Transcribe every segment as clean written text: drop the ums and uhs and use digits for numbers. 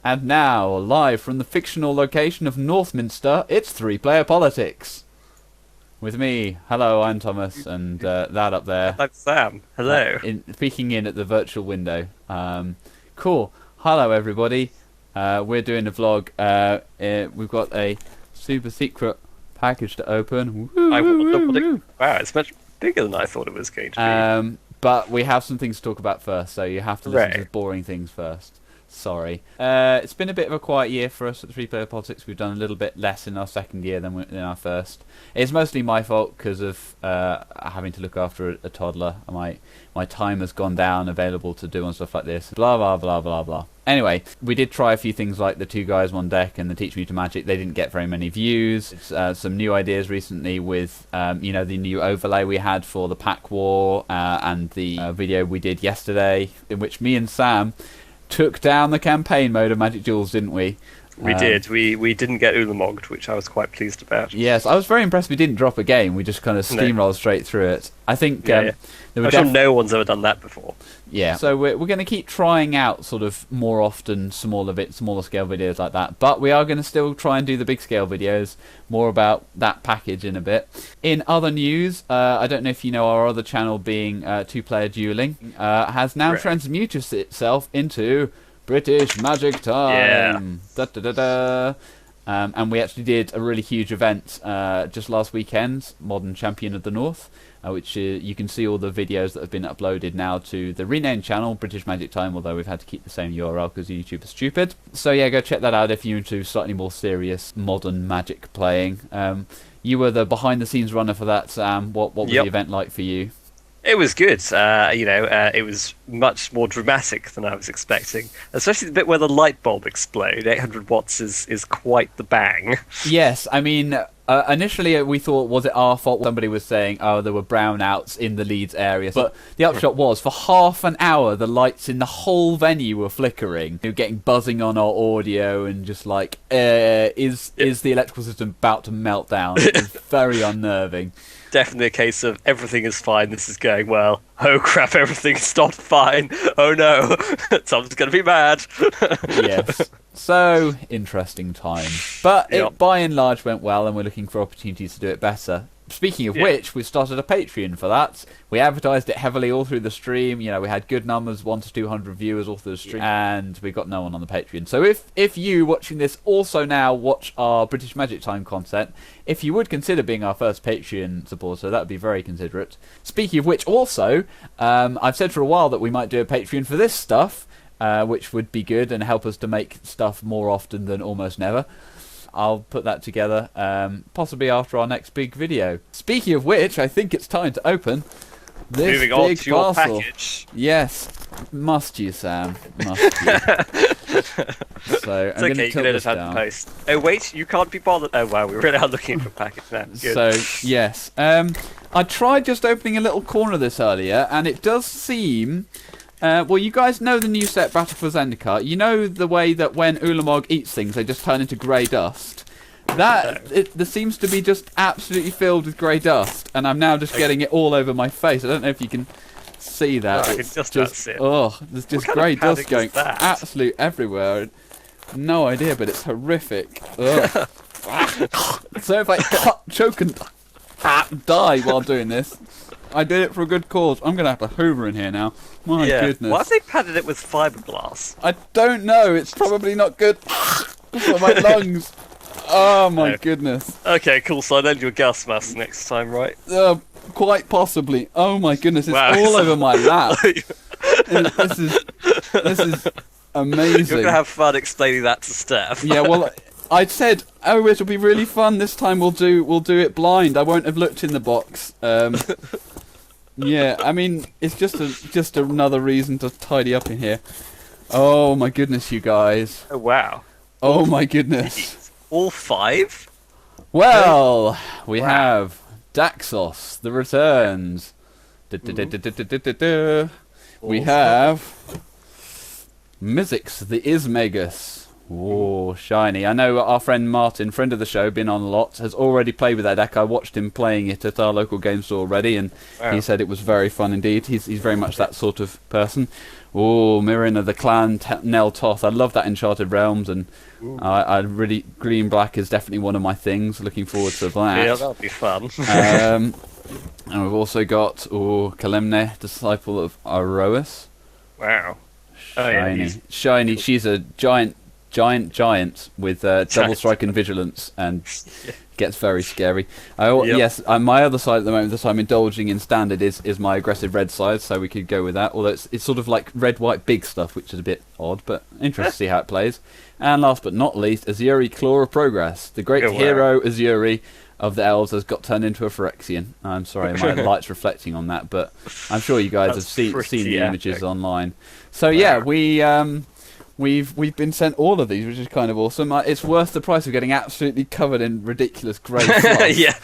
And now, live from the fictional location of Northminster, it's Three-Player Politics. With me, hello, I'm Thomas, and that up there. I'm Sam. Hello. Peeking in at the virtual window. Cool. Hello, everybody. We're doing a vlog. We've got a super secret package to open. Wow, it's much bigger than I thought it was going to be. But we have some things to talk about first, so you have to listen to the boring things first. Sorry. It's been a bit of a quiet year for us at the Three-Player Politics. We've done a little bit less in our second year than in our first. It's mostly my fault because of having to look after a toddler. My time has gone down available to do on stuff like this. Blah, blah, blah, blah, blah. Anyway, we did try a few things like the Two Guys, One Deck and the Teach Me to Magic. They didn't get very many views. Some new ideas recently with, the new overlay we had for the Pack War and the video we did yesterday in which me and Sam took down the campaign mode of Magic Duels, didn't we? We did. We didn't get Ulamogged, which I was quite pleased about. Yes, I was very impressed we didn't drop a game. We just kind of steamrolled straight through it. I think I'm sure no one's ever done that before. Yeah, so we're going to keep trying out sort of more often smaller scale videos like that, but we are going to still try and do the big scale videos. More about that package in a bit. In other news, I don't know if you know our other channel being Two-Player Dueling has now transmuted itself into British Magic Time. Da, da, da, da. And we actually did a really huge event just last weekend, Modern Champion of the North, which you can see all the videos that have been uploaded now to the renamed channel, British Magic Time, although we've had to keep the same URL because YouTube is stupid. So yeah, go check that out if you're into slightly more serious modern Magic playing. You were the behind-the-scenes runner for that, Sam. What was the event like for you? It was good. It was much more dramatic than I was expecting. Especially the bit where the light bulb exploded. 800 watts is quite the bang. Yes, I mean, initially we thought, was it our fault? Somebody was saying, oh, there were brownouts in the Leeds area. But the upshot was, for half an hour, the lights in the whole venue were flickering. You were getting buzzing on our audio and just like, is the electrical system about to melt down? It was very unnerving. Definitely a case of everything is fine, this is going well. Oh crap, everything's not fine. Oh no, someone's going to be mad. Yes. So, interesting time. But it by and large went well, and we're looking for opportunities to do it better. Speaking of which, we've started a Patreon for that. We advertised it heavily all through the stream. You know, we had good numbers, 100 to 200 viewers all through the stream, and we got no one on the Patreon. So if you watching this also now watch our British Magic Time content, if you would consider being our first Patreon supporter, that would be very considerate. Speaking of which, also, I've said for a while that we might do a Patreon for this stuff, which would be good and help us to make stuff more often than almost never. I'll put that together, possibly after our next big video. Speaking of which, I think it's time to open this Moving on big to your parcel. package. Yes, must you, Sam? Must you? So It's I'm okay, you can edit out the post. Oh wait, you can't be bothered. Oh wow, we really are looking for a package now. Good. So yes, I tried just opening a little corner of this earlier, and it does seem. Well, you guys know the new set Battle for Zendikar. You know the way that when Ulamog eats things, they just turn into grey dust? There seems to be just absolutely filled with grey dust, and I'm now just getting it all over my face. I don't know if you can see that. I can just about see it. Oh, there's just grey dust going absolute everywhere. No idea, but it's horrific. Ugh. So if I choke and die while doing this, I did it for a good cause. I'm going to have to hoover in here now. My goodness. Why have they padded it with fiberglass? I don't know. It's probably not good for my lungs. Oh my goodness. Okay, cool. So I lend you a gas mask next time, right? Quite possibly. Oh my goodness. It's all over my lap. This is amazing. You're going to have fun explaining that to Steph. Yeah, well, I said, oh, it'll be really fun. This time we'll do it blind. I won't have looked in the box. Yeah, I mean, it's just another reason to tidy up in here. Oh my goodness, you guys. Oh wow. Oh my goodness. All 5? Well, we have Daxos, the returns. We have Mizzix, the Ismagus. Oh, shiny. I know our friend Martin, friend of the show, been on a lot, has already played with that deck. I watched him playing it at our local game store already, and he said it was very fun indeed. He's very much that sort of person. Oh, Mirren of the Clan, Nell Toth. I love that Enchanted Realms, and I really Green Black is definitely one of my things. Looking forward to that. Yeah, that'll be fun. And we've also got Kalemne, Disciple of Aroas. Wow. Shiny. She's a giant with double strike and vigilance, and gets very scary. Yes, my other side at the moment that I'm indulging in standard is my aggressive red side, so we could go with that. Although it's sort of like red, white, big stuff, which is a bit odd, but interesting to see how it plays. And last but not least, Azuri, Claw of Progress. The great hero Azuri of the elves has got turned into a Phyrexian. I'm sorry, my light's reflecting on that, but I'm sure you guys have seen the images online. So yeah, we've been sent all of these, which is kind of awesome. It's worth the price of getting absolutely covered in ridiculous grey fluff. Yeah.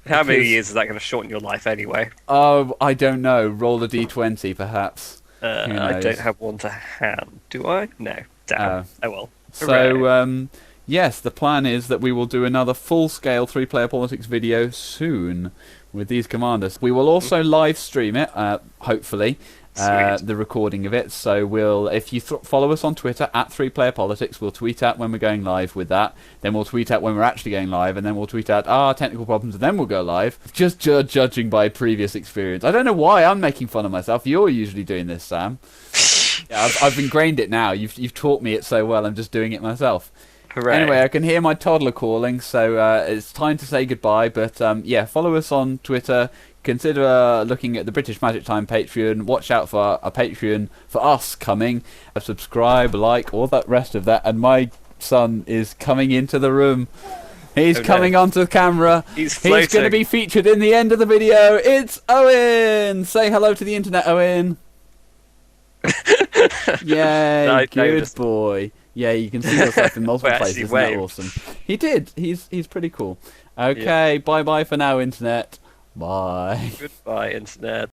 How many years is that going to shorten your life anyway? Oh, I don't know. Roll a d20, perhaps. I don't have one to hand. Do I? No. Damn. Oh well. So, yes, the plan is that we will do another full-scale 3-player politics video soon with these commanders. We will also live stream it, hopefully. The recording of it. So if you follow us on Twitter at 3Player Politics, we'll tweet out when we're going live with that. Then we'll tweet out when we're actually going live, and then we'll tweet out technical problems, and then we'll go live. Just judging by previous experience. I don't know why I'm making fun of myself. You're usually doing this, Sam. Yeah, I've ingrained it now. You've taught me it so well. I'm just doing it myself. Hooray. Anyway, I can hear my toddler calling, so it's time to say goodbye. But yeah, follow us on Twitter. Consider looking at the British Magic Time Patreon. Watch out for a Patreon for us coming. Subscribe, like, all that rest of that. And my son is coming into the room. He's coming onto the camera. He's going to be featured in the end of the video. It's Owen. Say hello to the internet, Owen. Yay, good boy. Yeah, you can see yourself in multiple places. Isn't that awesome? He did. He's pretty cool. Okay, bye-bye for now, internet. Bye. Goodbye, internet.